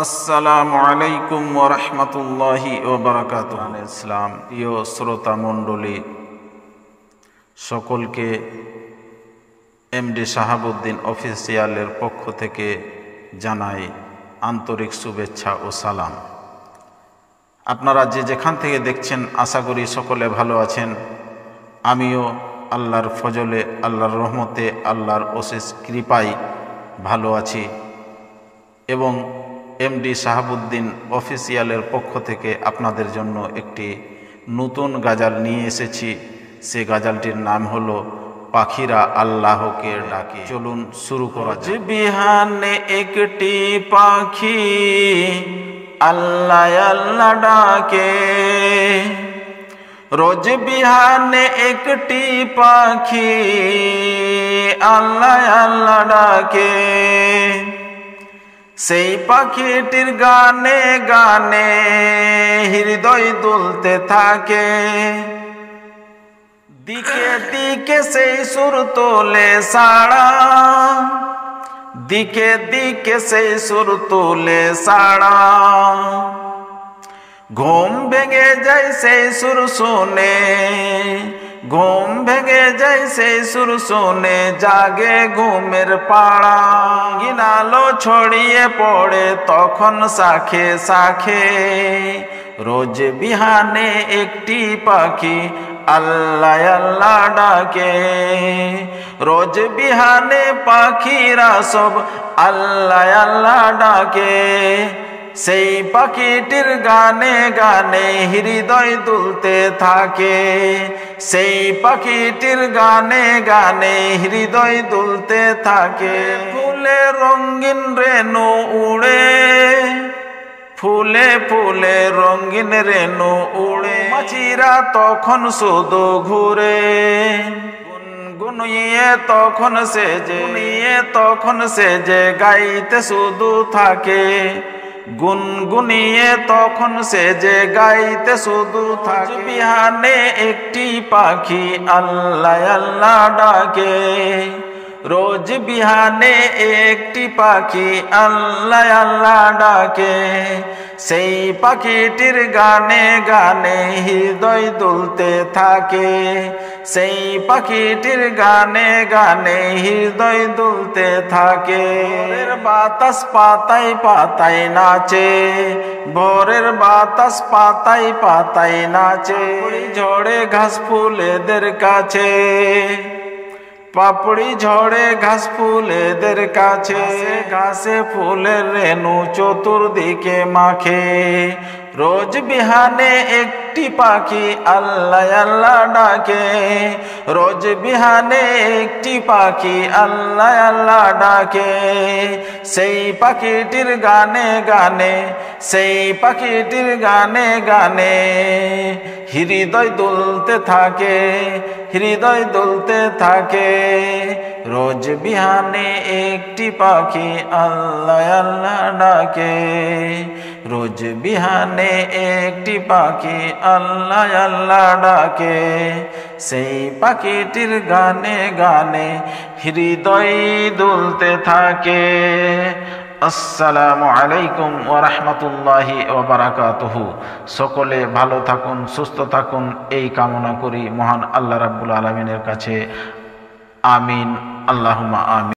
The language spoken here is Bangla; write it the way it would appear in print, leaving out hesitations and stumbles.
আসসালামু আলাইকুম ওয়া রাহমাতুল্লাহি ওয়া বারাকাতুহু। ইসলাম প্রিয় শ্রোতা মণ্ডলী, সকলকে এমডি শাহাবুদ্দিন অফিসিয়ালের পক্ষ থেকে জানাই আন্তরিক শুভেচ্ছা ও সালাম। আপনারা যে যেখান থেকে দেখছেন আশা করি সকলে ভালো আছেন। আমিও আল্লাহর ফজলে, আল্লাহর রহমতে, আল্লাহর অশেষ কৃপায় ভালো আছি এবং এমডি শাহাবুদ্দিন অফিসিয়ালের পক্ষ থেকে আপনাদের জন্য একটি নতুন গাজাল নিয়ে এসেছি। সে গাজালটির নাম হলো পাখিরা আল্লাহকে ডাকে। চলুন শুরু করা যাক। বিহানে একটি পাখি আল্লাহ আল্লাহ ডাকে, রোজ বিহানে একটি পাখি আল্লাহ আল্লাহ ডাকে। সেই পাখিটির গানে গানে হৃদয় দুলতে থাকে, দিকে দিকে সেই সুর তোলে সাড়া, দিকে দিকে সেই সুর তোলে সাড়া। ঘুম ভেঙে যায় সেই সুর শুনে, ঘুম ভেঙে যায় সেই সুর শুনে, জাগে ঘুমের পাড়া। গিনালো ছড়িয়ে পড়ে তখন শাখে শাখে, রোজ বিহানে একটি পাখি আল্লাহ আল্লাহ ডাকে। রোজ বিহানে পাখিরা সব আল্লাহ আল্লাহ ডাকে। সেই পাখিটির গানে গানে হৃদয় দুলতে থাকে, সেই পাখিটির গানে গানে হৃদয় দুলতে থাকে। ফুলে রঙিন রেণু উড়ে, ফুলে ফুলে রঙিন রেণু উড়ে, মাছিরা তখন শুধু ঘুরে। গুনগুনিয়ে তখন সেজে, গুনিয়ে তখন সেজে গাইতে শুধু থাকে। গুনগুনিয়ে তখন সেজে গাইতে শুধু থাকে। বিহানে একটি পাখি আল্লাহ আল্লাহ ডাকে, রোজ বিহানে একটি পাখি আল্লাহ আল্লাহ ডাকে। সেই পাখিটির গানে গানে হৃদয় দুলতে থাকে, সেই পাখিটির গানে গানে হৃদয় দুলতে থাকে। ভোরের বাতাস পাতায় পাতায় নাচে, ভোরের বাতাস পাতায় পাতায় নাচে। ঝড়ে ঘাস ফুলেদের কাছে, পাপড়ি ঝড়ে ঘাস ফুলেদের কাছে। ঘাসে ফুলের রেণু চতুর্দিকে মাখে, রোজ বিহানে একটি পাখি আল্লাহ আল্লাহ ডাকে। রোজ বিহানে একটি পাখি আল্লাহ আল্লাহ ডাকে। সেই পাখিটির গানে গানে, সেই পাখিটির গানে গানে হৃদয় দুলতে থাকে, হৃদয় দুলতে থাকে। রোজ বিহানে একটি পাখি আল্লাহ আল্লাহ ডাকে, রোজ বিহানে একটি পাখি আল্লাহ আল্লাহ ডাকে। সেই পাখিটির গানে গানে হৃদয় দুলতে থাকে। আসসালামু আলাইকুম ওয়া রাহমাতুল্লাহি ওয়া বারাকাতুহু। সকলে ভালো থাকুন, সুস্থ থাকুন এই কামনা করি মহান আল্লাহ রাব্বুল আলামিনের কাছে। আমিন, আল্লাহুম্মা আমিন।